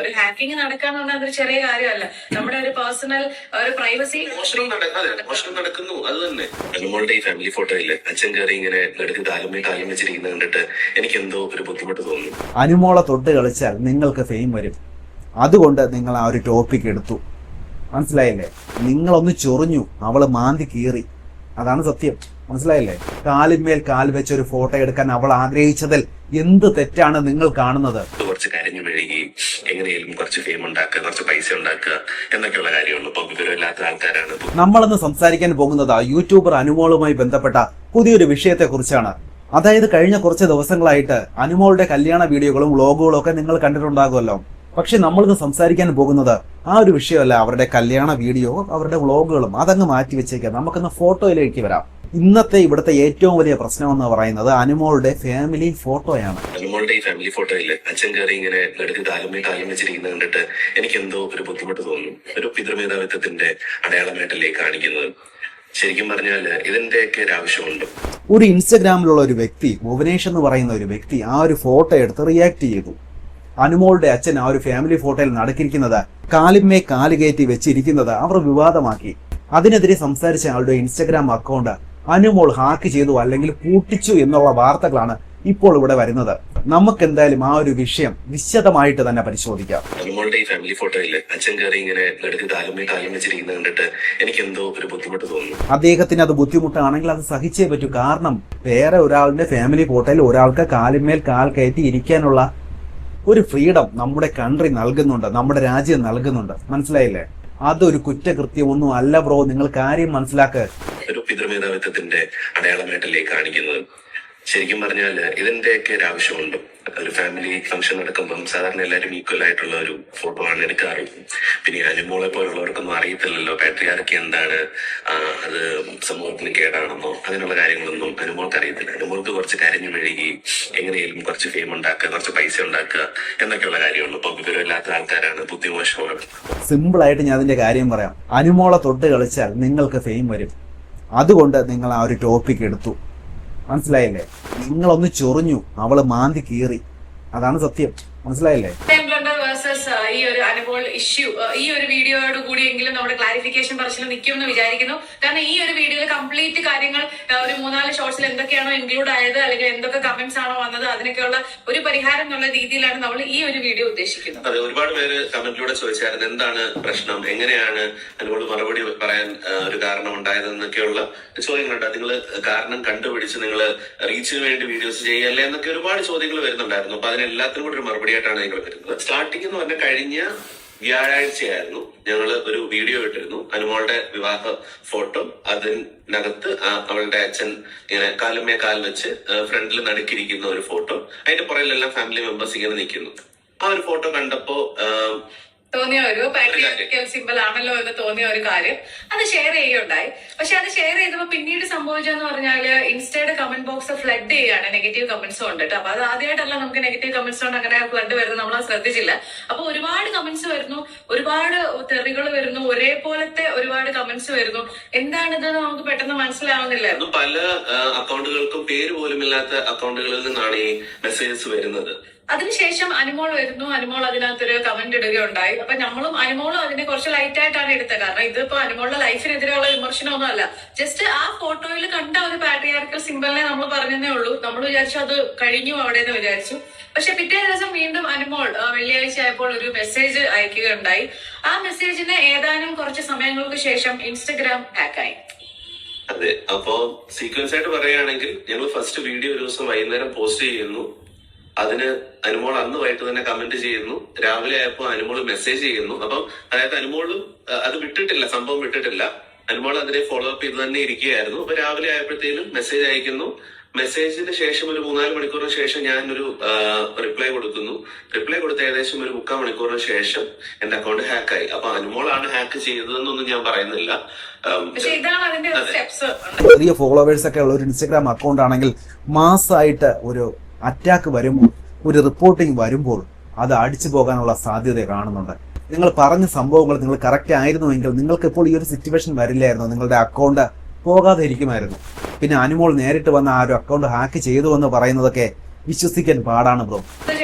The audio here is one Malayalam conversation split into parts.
ഒരു ഹാക്കിംഗ് നടക്കാന്ന് പറഞ്ഞാൽ അതൊരു ചെറിയ കാര്യമല്ല. നമ്മുടെ ഒരു പേഴ്സണൽ ഒരു പ്രൈവസി മോഷണം നടക്കുന്നു. അത് തന്നെ അനുമോളുടെ ഈ ഫാമിലി ഫോട്ടോയില് അച്ഛൻ കയറി ഇങ്ങനെ എടുത്ത് കാലം വെച്ചിരിക്കുന്നത് കണ്ടിട്ട് എനിക്ക് എന്തോ ഒരു ബുദ്ധിമുട്ട് തോന്നുന്നു. അനുമോളെ തൊട്ട് കളിച്ചാൽ നിങ്ങൾക്ക് ഫെയിം വരും. അതുകൊണ്ട് നിങ്ങൾ ആ ഒരു ടോപ്പിക് എടുത്തു. മനസ്സിലായില്ലേ? നിങ്ങളൊന്ന് ചൊറിഞ്ഞു, അവള് മാന്തി കീറി. അതാണ് സത്യം. മനസ്സിലായില്ലേ? കാലിന്മേൽ കാൽ വെച്ച ഒരു ഫോട്ടോ എടുക്കാൻ അവൾ ആഗ്രഹിച്ചതിൽ എന്ത് തെറ്റാണ് നിങ്ങൾ കാണുന്നത്? കുറച്ച് കരഞ്ഞു മെഴുകി എങ്ങനെയും കുറച്ച് ഫെയിം ഉണ്ടാക്കുക, കുറച്ച് പൈസ ഉണ്ടാക്കുക എന്നൊക്കെയുള്ള കാര്യമുള്ളൂ. ഇപ്പൊ വിവരമില്ലാത്ത ആൾക്കാരാണ്. നമ്മളിന്ന് സംസാരിക്കാൻ പോകുന്നത് യൂട്യൂബർ അനുമോളുമായി ബന്ധപ്പെട്ട പുതിയൊരു വിഷയത്തെ കുറിച്ചാണ്. അതായത് കഴിഞ്ഞ കുറച്ച് ദിവസങ്ങളായിട്ട് അനുമോളുടെ കല്യാണ വീഡിയോകളും വ്ളോഗുകളും ഒക്കെ നിങ്ങൾ കണ്ടിട്ടുണ്ടാകുമല്ലോ. പക്ഷെ നമ്മളിന്ന് സംസാരിക്കാൻ പോകുന്നത് ആ ഒരു വിഷയമല്ല. അവരുടെ കല്യാണ വീഡിയോ, അവരുടെ വ്ളോഗുകളും അതങ്ങ് മാറ്റി വെച്ചേക്കാം. നമുക്കിന്ന് ഫോട്ടോയിലേക്ക് വരാം. ഇന്നത്തെ ഇവിടുത്തെ ഏറ്റവും വലിയ പ്രശ്നം എന്ന് പറയുന്നത് അനുമോളുടെ ഫാമിലി ഫോട്ടോയാണ്. അനുമോളുടെ ഈ ഫാമിലി ഫോട്ടോയില് അച്ഛൻ കയറി ഇങ്ങനെ എടുത്ത് കാലം വെച്ചിരിക്കുന്നത് കണ്ടിട്ട് എനിക്ക് എന്തോ ഒരു ബുദ്ധിമുട്ട് തോന്നുന്നു. ഒരു പിതൃമേധാവിത്വത്തിന്റെ അടയാളമായിട്ടല്ലേ കാണിക്കുന്നത്. ശരിക്കും പറഞ്ഞാല് ഇതിന്റെയൊക്കെ ഒരു ആവശ്യമുണ്ട്. ഒരു ഇൻസ്റ്റഗ്രാമിലുള്ള ഒരു വ്യക്തി, ഭുവനേഷ് എന്ന് പറയുന്ന ഒരു വ്യക്തി, ആ ഒരു ഫോട്ടോ എടുത്ത് റിയാക്ട് ചെയ്തു. അനുമോളുടെ അച്ഛൻ ആ ഒരു ഫാമിലി ഫോട്ടോയിൽ നടക്കിരിക്കുന്നത്, കാലിന്മേ കാല് കയറ്റി വെച്ചിരിക്കുന്നത് അവർ വിവാദമാക്കി. അതിനെതിരെ സംസാരിച്ച ആളുടെ ഇൻസ്റ്റഗ്രാം അക്കൗണ്ട് അനുമോൾ ഹാക്ക് ചെയ്തു അല്ലെങ്കിൽ പൂട്ടിച്ചു എന്നുള്ള വാർത്തകളാണ് ഇപ്പോൾ ഇവിടെ വരുന്നത്. നമുക്ക് എന്തായാലും ആ ഒരു വിഷയം വിശദമായിട്ട് തന്നെ പരിശോധിക്കാം. അനുമോളുടെ ഈ ഫാമിലി ഫോട്ടോയില് അച്ഛൻ കയറി ഇങ്ങനെ എടുത്ത് കാലം വെച്ചിരിക്കുന്നത് കണ്ടിട്ട് എനിക്ക് എന്തോ ഒരു ബുദ്ധിമുട്ട് തോന്നുന്നു. അദ്ദേഹത്തിന് അത് ബുദ്ധിമുട്ടാണെങ്കിൽ അത് സഹിച്ചേ പറ്റൂ. കാരണം വേറെ ഒരാളുടെ ഫാമിലി ഫോട്ടോയിൽ ഒരാൾക്ക് കാലിന്മേൽ കാൽ കയറ്റി ഇരിക്കാനുള്ള ഒരു ഫ്രീഡം നമ്മുടെ കൺട്രി നൽകുന്നുണ്ട്, നമ്മുടെ രാജ്യം നൽകുന്നുണ്ട്. മനസ്സിലായില്ലേ? അതൊരു കുറ്റകൃത്യമൊന്നും അല്ല ബ്രോ. നിങ്ങൾ കാര്യം മനസ്സിലാക്കുക. ഒരു പിതൃമേധാവിത്വത്തിന്റെ അടയാളമായിട്ടല്ലേ കാണിക്കുന്നത്. ശരിക്കും പറഞ്ഞാല് ഇതിന്റെയൊക്കെ ഒരു ആവശ്യമുണ്ട്. ഒരു ഫാമിലി ഫംഗ്ഷൻ നടക്കുമ്പം സാധാരണ എല്ലാവരും ഈക്വൽ ആയിട്ടുള്ള ഒരു ഫോട്ടോ ആണ് എടുക്കാറ്. പിന്നെ അനുമോളെ പോലുള്ളവർക്കൊന്നും അറിയത്തില്ലല്ലോ പാട്രിയാർക്കി എന്താണ്, അത് സമൂഹത്തിന് കേടാണെന്നോ അങ്ങനെയുള്ള കാര്യങ്ങളൊന്നും അനുമോൾക്ക് അറിയത്തില്ല. അനുമോൾക്ക് കുറച്ച് കരഞ്ഞു മെഴുകി എങ്ങനെയും കുറച്ച് ഫെയിം ഉണ്ടാക്കുക, കുറച്ച് പൈസ ഉണ്ടാക്കുക എന്നൊക്കെയുള്ള കാര്യമുള്ളൂ. ഇപ്പൊ വിവരമില്ലാത്ത ആൾക്കാരാണ്, ബുദ്ധിമോശമാണ്. സിമ്പിൾ ആയിട്ട് ഞാൻ അതിന്റെ കാര്യം പറയാം. അനുമോളെ തൊട്ട് കളിച്ചാൽ നിങ്ങൾക്ക് ഫെയിം വരും. അതുകൊണ്ട് നിങ്ങൾ ആ ഒരു ടോപ്പിക് എടുത്തു. മനസ്സിലായില്ലേ? നിങ്ങളൊന്ന് ചൊറിഞ്ഞു, അവള് മാന്തി കീറി. അതാണ് സത്യം. മനസ്സിലായില്ലേ? ഈ ഒരു അനുമോൾ ഇഷ്യൂ ഈ ഒരു വീഡിയോയോട് കൂടിയെങ്കിലും നമ്മുടെ ക്ലാരിഫിക്കേഷൻ പറച്ചിൽ നിൽക്കുമെന്ന് വിചാരിക്കുന്നു. കാരണം ഈ ഒരു വീഡിയോയിൽ കംപ്ലീറ്റ് കാര്യങ്ങൾ ഒരു 3-4 ഷോർട്സിൽ എന്തൊക്കെയാണോ ഇൻക്ലൂഡ് ആയത്, അല്ലെങ്കിൽ എന്തൊക്കെ കമന്റ്സ് ആണോ വന്നത്, അതിനൊക്കെയുള്ള ഒരു പരിഹാരം എന്നുള്ള രീതിയിലാണ് നമ്മൾ ഈ ഒരു വീഡിയോ ഉദ്ദേശിക്കുന്നത്. അതെ, ഒരുപാട് പേര് കമന്റിലൂടെ ചോദിച്ചായിരുന്നു എന്താണ് പ്രശ്നം, എങ്ങനെയാണ് അനുമോൾ മറുപടി പറയാൻ ഒരു കാരണം ഉണ്ടായതെന്നൊക്കെയുള്ള ചോദ്യങ്ങളുണ്ട്. നിങ്ങൾ കാരണം കണ്ടുപിടിച്ച് നിങ്ങൾ റീച്ചിന് വേണ്ടി വീഡിയോസ് ചെയ്യല്ലേ എന്നൊക്കെ ഒരുപാട് ചോദ്യങ്ങൾ വരുന്നുണ്ടായിരുന്നു. അപ്പൊ അതിനെല്ലാത്തിനും കൂടി ഒരു മറുപടിയായിട്ടാണ് നിങ്ങൾ വരുന്നത്. സ്റ്റാർട്ടിംഗ് എന്ന് പറഞ്ഞാൽ കഴിഞ്ഞ വ്യാഴാഴ്ചയായിരുന്നു ഞങ്ങൾ ഒരു വീഡിയോ ഇട്ടിരുന്നു. അനുമോളുടെ വിവാഹ ഫോട്ടോ, അതിനകത്ത് അവളുടെ അച്ഛൻ ഇങ്ങനെ കാലുമേ കാൽ വെച്ച് ഫ്രണ്ടിൽ നടുക്കിരിക്കുന്ന ഒരു ഫോട്ടോ, അതിന്റെ പുറകിലെല്ലാം ഫാമിലി മെമ്പേഴ്സ് ഇങ്ങനെ നിൽക്കുന്നു. ആ ഒരു ഫോട്ടോ കണ്ടപ്പോ തോന്നിയ ഒരു പാട്രിയാർക്കൽ സിമ്പിൾ ആണല്ലോ എന്ന് തോന്നിയ ഒരു കാര്യം അത് ഷെയർ ചെയ്യുകയുണ്ടായി. പക്ഷെ അത് ഷെയർ ചെയ്തപ്പോ പിന്നീട് സംഭവിച്ചെന്ന് പറഞ്ഞാല് ഇൻസ്റ്റയുടെ കമന്റ് ബോക്സ് ഫ്ലഡ് ചെയ്യാണ് നെഗറ്റീവ് കമന്റ്സ് കൊണ്ടിട്ട്. അപ്പൊ അത് ആദ്യമായിട്ടല്ല നമുക്ക് നെഗറ്റീവ് കമന്റ്സ് കൊണ്ട് അങ്ങനെ ഫ്ലഡ് വരുന്നത്, നമ്മൾ ശ്രദ്ധിച്ചില്ല. അപ്പൊ ഒരുപാട് കമന്റ്സ് വരുന്നു, ഒരുപാട് തെറികൾ വരുന്നു, ഒരേപോലത്തെ ഒരുപാട് കമന്റ്സ് വരുന്നു. എന്താണിതെന്ന് നമുക്ക് പെട്ടെന്ന് മനസ്സിലാവുന്നില്ലായിരുന്നു. പല അക്കൗണ്ടുകൾക്കും പേര് പോലും ഇല്ലാത്ത അക്കൗണ്ടുകളിൽ നിന്നാണ് ഈ മെസ്സേജസ് വരുന്നത്. അതിനുശേഷം അനുമോൾ വരുന്നു, അനുമോൾ അതിനകത്തൊരു കമന്റ് ഇടുകയുണ്ടായി. അപ്പൊ നമ്മളും അനുമോളും അതിനെ കുറച്ച് ലൈറ്റ് ആയിട്ടാണ് എടുത്തത്. കാരണം ഇതിപ്പോ അനുമോളുടെ ലൈഫിനെതിരെയുള്ള വിമർശനമൊന്നും അല്ല. ജസ്റ്റ് ആ ഫോട്ടോയിൽ കണ്ട ഒരു പാട്രിയാർക്കൽ സിംബലിനെ നമ്മൾ പറഞ്ഞതേ ഉള്ളൂ. നമ്മൾ വിചാരിച്ചു അത് കഴിഞ്ഞു അവിടെ എന്ന് വിചാരിച്ചു. പക്ഷെ പിറ്റേ ദിവസം വീണ്ടും അനുമോൾ വെള്ളിയാഴ്ച ആയപ്പോൾ ഒരു മെസ്സേജ് അയക്കുകയുണ്ടായി. ആ മെസ്സേജിന് ഏതാനും കുറച്ച് സമയങ്ങൾക്ക് ശേഷം ഇൻസ്റ്റഗ്രാം ഹാക്കായി. അതെ, അപ്പോ സീക്വൻസ് ആയിട്ട് പറയുകയാണെങ്കിൽ ഞങ്ങൾ ഫസ്റ്റ് വീഡിയോ ഒരു ദിവസം വൈകുന്നേരം പോസ്റ്റ് ചെയ്യുന്നു. അതിന് അനുമോൾ അന്ന് വൈകിട്ട് തന്നെ കമന്റ് ചെയ്യുന്നു. രാവിലെ ആയപ്പോ അനുമോൾ മെസ്സേജ് ചെയ്യുന്നു. അപ്പം അതായത് അനുമോളും അത് വിട്ടിട്ടില്ല, സംഭവം വിട്ടിട്ടില്ല. അനുമോൾ അതിനെ ഫോളോ അപ്പ് ചെയ്ത് തന്നെ ഇരിക്കുകയായിരുന്നു. അപ്പൊ രാവിലെ ആയപ്പോഴത്തേനും മെസ്സേജ് അയക്കുന്നു. മെസ്സേജിന് ശേഷം ഒരു 3-4 മണിക്കൂറിന് ശേഷം ഞാനൊരു റിപ്ലൈ കൊടുക്കുന്നു. റിപ്ലൈ കൊടുത്ത ഏകദേശം ഒരു 3/4 മണിക്കൂറിന് ശേഷം എന്റെ അക്കൗണ്ട് ഹാക്കായി. അപ്പൊ അനുമോളാണ് ഹാക്ക് ചെയ്തതെന്നൊന്നും ഞാൻ പറയുന്നില്ല. ചെറിയ ഫോളോവേഴ്സ് ഒക്കെ ഉള്ള ഒരു ഇൻസ്റ്റഗ്രാം അക്കൗണ്ട് ആണെങ്കിൽ മാസമായിട്ട് ഒരു അറ്റാക്ക് വരുമ്പോൾ, ഒരു റിപ്പോർട്ടിംഗ് വരുമ്പോൾ അത് അടിച്ചു പോകാനുള്ള സാധ്യത കാണുന്നുണ്ട്. നിങ്ങൾ പറഞ്ഞ സംഭവങ്ങൾ നിങ്ങൾ കറക്റ്റ് ആയിരുന്നുവെങ്കിൽ നിങ്ങൾക്ക് ഇപ്പോൾ ഈ ഒരു സിറ്റുവേഷൻ വരില്ലായിരുന്നു. നിങ്ങളുടെ അക്കൗണ്ട് പോകാതെ ഇരിക്കുമായിരുന്നു. പിന്നെ അനുമോൾ നേരിട്ട് വന്ന ആ ഒരു അക്കൗണ്ട് ഹാക്ക് ചെയ്തു എന്ന് പറയുന്നതൊക്കെ വിശ്വസിക്കാൻ പാടാണ് ബ്രോ.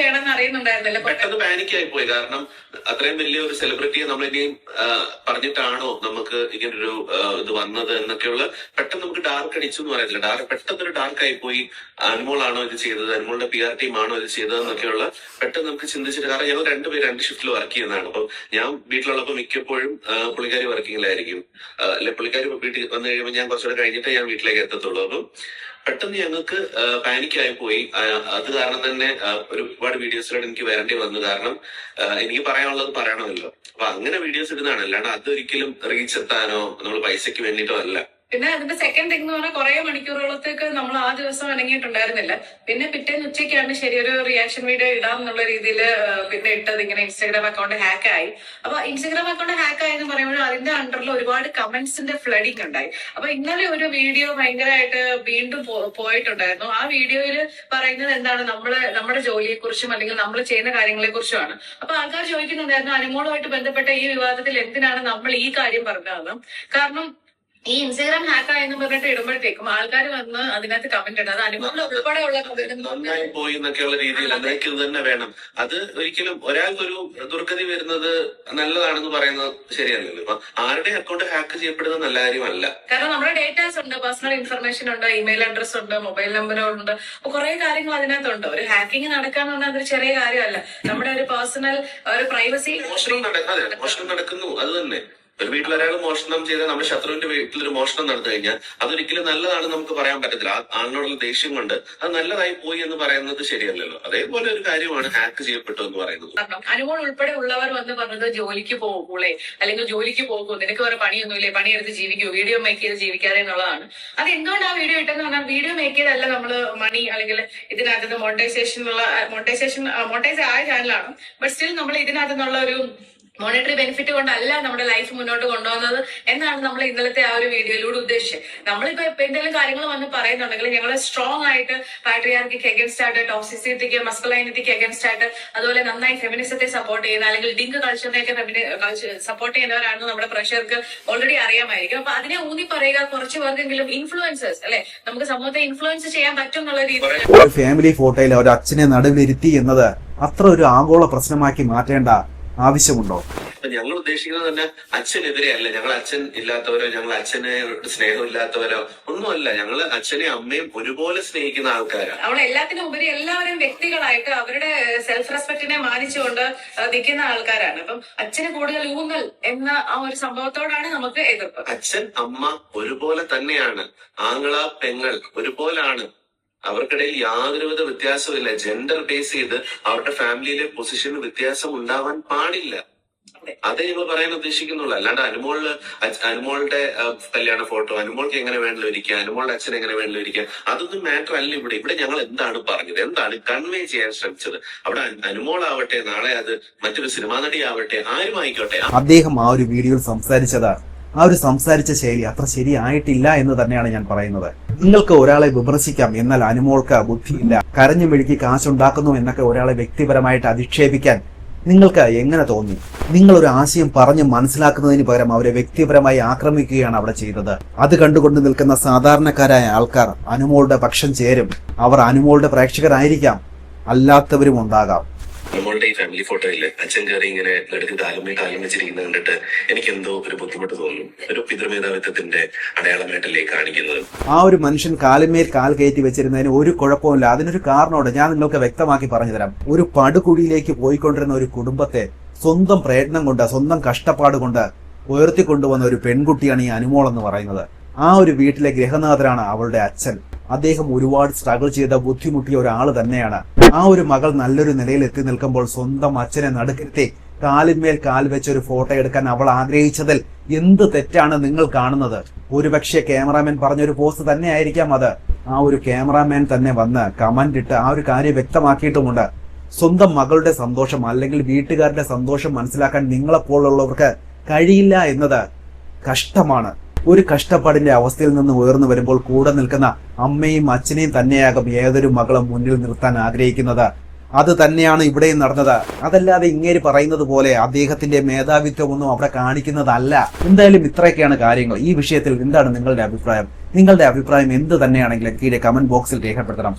അറിയുന്നുണ്ടായിരുന്നില്ല. പെട്ടെന്ന് പാനിക്കായി പോയി. കാരണം അത്രയും വലിയ ഒരു സെലിബ്രിറ്റിയെ നമ്മളിനിയും പറഞ്ഞിട്ടാണോ നമുക്ക് ഇങ്ങനൊരു ഇത് വന്നത് എന്നൊക്കെയുള്ള പെട്ടെന്ന് നമുക്ക് ഡാർക്ക് അടിച്ചു എന്ന് പറയത്തില്ല. പെട്ടെന്നൊരു ഡാർക്ക് ആയി പോയി. അനുമോളാണോ ഇത് ചെയ്തത്, അനുമോളുടെ PR ടീം ആണോ ഇത് ചെയ്തത് എന്നൊക്കെയുള്ള പെട്ടെന്ന് നമുക്ക് ചിന്തിച്ചിട്ട്. കാരണം ഞങ്ങൾ രണ്ടുപേരും 2 ഷിഫ്റ്റിൽ വർക്ക് ചെയ്യുന്നതാണ്. അപ്പം ഞാൻ വീട്ടിലുള്ളപ്പോൾ മിക്കപ്പോഴും പുള്ളിക്കാരി വർക്കിങ്ങിലായിരിക്കും. അല്ലെ പുള്ളിക്കാരി വീട്ടിൽ വന്നു കഴിയുമ്പോൾ ഞാൻ കുറച്ചുകൂടെ കഴിഞ്ഞിട്ടേ ഞാൻ വീട്ടിലേക്ക് എത്തത്തുള്ളൂ. അപ്പം പെട്ടെന്ന് ഞങ്ങൾക്ക് പാനിക്കായി പോയി. അത് കാരണം തന്നെ ഒരുപാട് വീഡിയോസിലൂടെ എനിക്ക് വരേണ്ടി വന്നു. കാരണം എനിക്ക് പറയാനുള്ളത് പറയണമല്ലോ. അപ്പൊ അങ്ങനെ വീഡിയോസ് ഇടുന്നതാണ്. അല്ലാണ്ട് അതൊരിക്കലും റീച്ച് എത്താനോ നമ്മൾ പൈസക്ക് വേണ്ടിയിട്ടോ അല്ല. പിന്നെ അതിന്റെ സെക്കൻഡ് തിങ് എന്ന് പറഞ്ഞാൽ കുറെ മണിക്കൂറുകളത്തേക്ക് നമ്മൾ ആ ദിവസം ഇണങ്ങിയിട്ടുണ്ടായിരുന്നില്ല. പിന്നെ പിറ്റേന്ന് ഉച്ചയ്ക്കാണ് ശരി ഒരു റിയാക്ഷൻ വീഡിയോ ഇടാം എന്നുള്ള രീതിയിൽ പിന്നെ ഇട്ടത്. ഇങ്ങനെ ഇൻസ്റ്റാഗ്രാം അക്കൗണ്ട് ഹാക്ക് ആയി. അപ്പൊ ഇൻസ്റ്റാഗ്രാം അക്കൗണ്ട് ഹാക്ക് ആയെന്ന് പറയുമ്പോൾ അതിന്റെ അണ്ടറിൽ ഒരുപാട് കമന്റ്സിന്റെ ഫ്ലഡിങ് ഉണ്ടായി. അപ്പൊ ഇന്നലെ ഒരു വീഡിയോ ഭയങ്കരമായിട്ട് വീണ്ടും പോയിട്ടുണ്ടായിരുന്നു. ആ വീഡിയോയിൽ പറയുന്നത് എന്താണ്, നമ്മുടെ ജോലിയെ കുറിച്ചും അല്ലെങ്കിൽ നമ്മൾ ചെയ്യുന്ന കാര്യങ്ങളെ കുറിച്ചുമാണ്. അപ്പൊ ആൾക്കാർ ചോദിക്കുന്നുണ്ടായിരുന്നു അനുമോളുമായിട്ട് ബന്ധപ്പെട്ട ഈ വിവാദത്തിൽ എന്തിനാണ് നമ്മൾ ഈ കാര്യം പറഞ്ഞതെന്ന്. കാരണം ഈ ഇൻസ്റ്റാഗ്രാം ഹാക്ക് ആയെന്ന് പറഞ്ഞിട്ട് ഇടുമ്പോഴത്തേക്കും ആൾക്കാർ വന്ന് അതിനകത്ത് കമന്റ് ഇടുന്നത് അനുമോൾ ഉൾപ്പെടെയുള്ള നന്നായി പോയി എന്നൊക്കെയുള്ള രീതിയിൽ അതൊക്കെ ഇത് തന്നെ വേണം. അത് ഒരിക്കലും ഒരാൾക്കൊരു ദുർഗതി വരുന്നത് നല്ലതാണെന്ന് പറയുന്നത് ശരിയല്ലല്ലോ. ഇപ്പൊ ആരുടെ അക്കൗണ്ട് ഹാക്ക് ചെയ്യപ്പെടുന്നത് നല്ല കാര്യമല്ല. കാരണം നമ്മുടെ ഡേറ്റാസ് ഉണ്ട്, പേഴ്സണൽ ഇൻഫർമേഷൻ ഉണ്ട്, ഇമെയിൽ അഡ്രസ് ഉണ്ട്, മൊബൈൽ നമ്പറുണ്ട്, അപ്പൊ കുറെ കാര്യങ്ങൾ അതിനകത്തുണ്ട്. ഒരു ഹാക്കിംഗ് നടക്കാന്ന് പറഞ്ഞാൽ അതൊരു ചെറിയ കാര്യമല്ല. നമ്മുടെ ഒരു പേഴ്സണൽ ഒരു പ്രൈവസി മോഷണം നടക്കുന്നു. അത് തന്നെ ഒരു വീട്ടിൽ ഒരാൾ മോഷണം ചെയ്താൽ നമ്മുടെ ശത്രുവിന്റെ വീട്ടിൽ ഒരു മോഷണം നടന്നു കഴിഞ്ഞാൽ അതൊരിക്കലും നല്ലതാണ് നമുക്ക് പറയാൻ പറ്റത്തില്ല. ആളിനോടുള്ള ദേഷ്യം കൊണ്ട് അത് നല്ലതായി പോയി എന്ന് പറയുന്നത് ശരിയല്ലല്ലോ. അതേപോലെ ഒരു കാര്യമാണ് ഹാക്ക് ചെയ്യപ്പെട്ടു എന്ന് പറയുന്നത്. അനുമോൾ ഉൾപ്പെടെ ഉള്ളവർ വന്ന് പറഞ്ഞത് ജോലിക്ക് പോകൂളേ, അല്ലെങ്കിൽ ജോലിക്ക് പോകൂ, നിനക്ക് വേറെ പണിയൊന്നുമില്ലേ, പണിയെടുത്ത് ജീവിക്കൂ, വീഡിയോ മേക്ക് ചെയ്ത് ജീവിക്കാതെ എന്നുള്ളതാണ്. അത് എന്തുകൊണ്ട് ആ വീഡിയോ ഇട്ടെന്ന് പറഞ്ഞാൽ വീഡിയോ മേക്ക് ചെയ്തല്ല നമ്മള് മണി അല്ലെങ്കിൽ ഇതിനകത്ത് മോണിറ്റൈസ് ആയ ചാനലാണ്. ബട്ട് സ്റ്റിൽ നമ്മൾ ഇതിനകത്ത് നിന്നുള്ള ഒരു മോണിറ്ററി ബെനിഫിറ്റ് കൊണ്ടല്ല നമ്മുടെ ലൈഫ് മുന്നോട്ട് കൊണ്ടുപോകുന്നത് എന്നാണ് നമ്മൾ ഇന്നലത്തെ ആ ഒരു വീഡിയോയിലൂടെ ഉദ്ദേശിച്ചത്. നമ്മളിപ്പോ എന്തെങ്കിലും കാര്യങ്ങൾ വന്ന് പറയുന്നുണ്ടെങ്കിൽ ഞങ്ങൾ സ്ട്രോങ് ആയിട്ട് പാട്രിയാർക്കിക്ക് അഗൻസ്റ്റ് ആയിട്ട്, ടോക്സിസിറ്റിക്ക്, മസ്കുലൈനിറ്റിക്ക് അഗൻസ്റ്റ് ആയിട്ട്, അതുപോലെ നന്നായി ഫെമിനിസത്തെ സപ്പോർട്ട് ചെയ്യുന്ന അല്ലെങ്കിൽ ഡിങ്ക് കൾച്ചറിനെയൊക്കെ സപ്പോർട്ട് ചെയ്യുന്നവരാണെന്ന് നമ്മുടെ പ്രഷർക്ക് ഓൾറെഡി അറിയാമായിരിക്കും. അപ്പൊ അതിനെ ഊന്നി പറയുക, കുറച്ച് പേർക്കെങ്കിലും ഇൻഫ്ലുവൻസേഴ്സ് അല്ലെ, നമുക്ക് സമൂഹത്തെ ഇൻഫ്ലുവൻസ് ചെയ്യാൻ പറ്റും എന്നുള്ള രീതിയിൽ ഒരു ഫാമിലി ഫോട്ടോയിൽ ഒരു അച്ഛനെ നടുവിലിരുത്തി എന്നത് അത്ര ഒരു ആഗോള പ്രശ്നമാക്കി മാറ്റേണ്ട ആവശ്യമുണ്ടോ? ഞങ്ങൾ ഉദ്ദേശിക്കുന്നത് തന്നെ അച്ഛനെതിരെ അല്ല. ഞങ്ങൾ അച്ഛൻ ഇല്ലാത്തവരോ ഞങ്ങൾ അച്ഛനെ സ്നേഹമില്ലാത്തവരോ ഒന്നുമല്ല. ഞങ്ങൾ അച്ഛനെയും അമ്മയും ഒരുപോലെ സ്നേഹിക്കുന്ന ആൾക്കാരാണ്. അവിടെ എല്ലാത്തിനും ഉപരി എല്ലാവരും വ്യക്തികളായിട്ട് അവരുടെ സെൽഫ് റെസ്പെക്റ്റിനെ മാനിച്ചുകൊണ്ട് നിൽക്കുന്ന ആൾക്കാരാണ്. അപ്പം അച്ഛന് കൂടുതൽ ഊന്നൽ എന്ന ആ ഒരു സംഭവത്തോടാണ് നമുക്ക് എതിർപ്പ്. അച്ഛൻ അമ്മ ഒരുപോലെ തന്നെയാണ്. ആങ്ങള പെങ്ങൾ ഒരുപോലാണ്. അവർക്കിടയിൽ യാതൊരുവിധ വ്യത്യാസമില്ല. ജെൻഡർ ബേസ് ചെയ്ത് അവരുടെ ഫാമിലിയിലെ പൊസിഷന് വ്യത്യാസം ഉണ്ടാവാൻ പാടില്ല. അതേ ഞങ്ങൾ പറയാൻ ഉദ്ദേശിക്കുന്നുള്ളൂ. അല്ലാണ്ട് അനുമോളുടെ കല്യാണ ഫോട്ടോ അനുമോൾക്ക് എങ്ങനെ വേണമെങ്കിലും ഇരിക്കുക, അനുമോളുടെ അച്ഛൻ എങ്ങനെ വേണമെങ്കിലും ഇരിക്കുക, അതൊന്നും മാറ്റർ അല്ല. ഇവിടെ ഞങ്ങൾ എന്താണ് പറഞ്ഞത്, എന്താണ് കൺവേ ചെയ്യാൻ ശ്രമിച്ചത്. അവിടെ അനുമോളാവട്ടെ, നാളെ അത് മറ്റൊരു സിനിമാ നടിയാവട്ടെ, ആരും ആയിക്കോട്ടെ, അദ്ദേഹം ആ ഒരു വീഡിയോയിൽ സംസാരിച്ചത് ആ ഒരു സംസാരിച്ച ശൈലി അത്ര ശരിയായിട്ടില്ല എന്ന് തന്നെയാണ് ഞാൻ പറയുന്നത്. നിങ്ങൾക്ക് ഒരാളെ വിമർശിക്കാം, എന്നാൽ അനുമോൾക്ക് ബുദ്ധിയില്ല, കരഞ്ഞു മെഴുകി കാശുണ്ടാക്കുന്നു എന്നൊക്കെ ഒരാളെ വ്യക്തിപരമായിട്ട് അധിക്ഷേപിക്കാൻ നിങ്ങൾക്ക് എങ്ങനെ തോന്നി? നിങ്ങൾ ഒരു ആശയം പറഞ്ഞ് മനസ്സിലാക്കുന്നതിന് പകരം അവരെ വ്യക്തിപരമായി ആക്രമിക്കുകയാണ് അവിടെ ചെയ്തത്. അത് കണ്ടുകൊണ്ട് നിൽക്കുന്ന സാധാരണക്കാരായ ആൾക്കാർ അനുമോളുടെ പക്ഷം ചേരും. അവർ അനുമോളുടെ പ്രേക്ഷകരായിരിക്കാം, അല്ലാത്തവരും ഉണ്ടാകാം. അനുമോളുടെ ഈ ഫാമിലി ഫോട്ടോയില് അച്ഛൻ കയറി ഇങ്ങനെ എടുത്ത് കാലും വെച്ചിരിക്കുന്നത് കണ്ടിട്ട് എനിക്ക് എന്തോ ഒരു ബുദ്ധിമുട്ട് തോന്നുന്നു. ഒരു പിതൃമേധാവിത്വത്തിന്റെ അടയാളമായിട്ടല്ലേ കാണിക്കുന്നത്. ആ ഒരു മനുഷ്യൻ കാലുമേൽ കാൽ കയറ്റി വെച്ചിരുന്നതിന് ഒരു കുഴപ്പമില്ല. അതിനൊരു കാരണമുണ്ട്, ഞാൻ നിങ്ങൾക്ക് വ്യക്തമാക്കി പറഞ്ഞു തരാം. ഒരു പടുകുഴിയിലേക്ക് പോയിക്കൊണ്ടിരുന്ന ഒരു കുടുംബത്തെ സ്വന്തം പ്രയത്നം കൊണ്ട്, സ്വന്തം കഷ്ടപ്പാട് കൊണ്ട് ഉയർത്തിക്കൊണ്ടുവന്ന ഒരു പെൺകുട്ടിയാണ് ഈ അനുമോൾ എന്ന് പറയുന്നത്. ആ ഒരു വീട്ടിലെ ഗൃഹനാഥനാണ് അവളുടെ അച്ഛൻ. അദ്ദേഹം ഒരുപാട് സ്ട്രഗിൾ ചെയ്ത ബുദ്ധിമുട്ടിയ ഒരാൾ തന്നെയാണ്. ആ ഒരു മകൾ നല്ലൊരു നിലയിൽ എത്തി നിൽക്കുമ്പോൾ സ്വന്തം അച്ഛനെ നടുക്കിരുത്തി കാലിന്മേൽ കാൽ വെച്ച് ഒരു ഫോട്ടോ എടുക്കാൻ അവൾ ആഗ്രഹിച്ചതിൽ എന്ത് തെറ്റാണ് നിങ്ങൾ കാണുന്നത്? ഒരുപക്ഷെ ക്യാമറാമാൻ പറഞ്ഞൊരു പോസ്റ്റ് തന്നെ ആയിരിക്കാം അത്. ആ ഒരു ക്യാമറാമാൻ തന്നെ വന്ന് കമന്റ് ഇട്ട് ആ ഒരു കാര്യം വ്യക്തമാക്കിയിട്ടുമുണ്ട്. സ്വന്തം മകളുടെ സന്തോഷം അല്ലെങ്കിൽ വീട്ടുകാരുടെ സന്തോഷം മനസ്സിലാക്കാൻ നിങ്ങളെപ്പോലുള്ളവർക്ക് കഴിയില്ല എന്നത് കഷ്ടമാണ്. ഒരു കഷ്ടപ്പാടിന്റെ അവസ്ഥയിൽ നിന്ന് ഉയർന്നു വരുമ്പോൾ കൂടെ നിൽക്കുന്ന അമ്മയും അച്ഛനെയും തന്നെയാകും ഏതൊരു മകളും മുന്നിൽ നിർത്താൻ ആഗ്രഹിക്കുന്നത്. അത് തന്നെയാണ് ഇവിടെയും നടന്നത്. അതല്ലാതെ ഇങ്ങേര് പറയുന്നത് പോലെ അദ്ദേഹത്തിന്റെ മേധാവിത്വം ഒന്നും അവിടെ കാണിക്കുന്നതല്ല. എന്തായാലും ഇത്രയൊക്കെയാണ് കാര്യങ്ങൾ. ഈ വിഷയത്തിൽ എന്താണ് നിങ്ങളുടെ അഭിപ്രായം? നിങ്ങളുടെ അഭിപ്രായം എന്ത് തന്നെയാണെങ്കിലും കീഴെ കമന്റ് ബോക്സിൽ രേഖപ്പെടുത്തണം.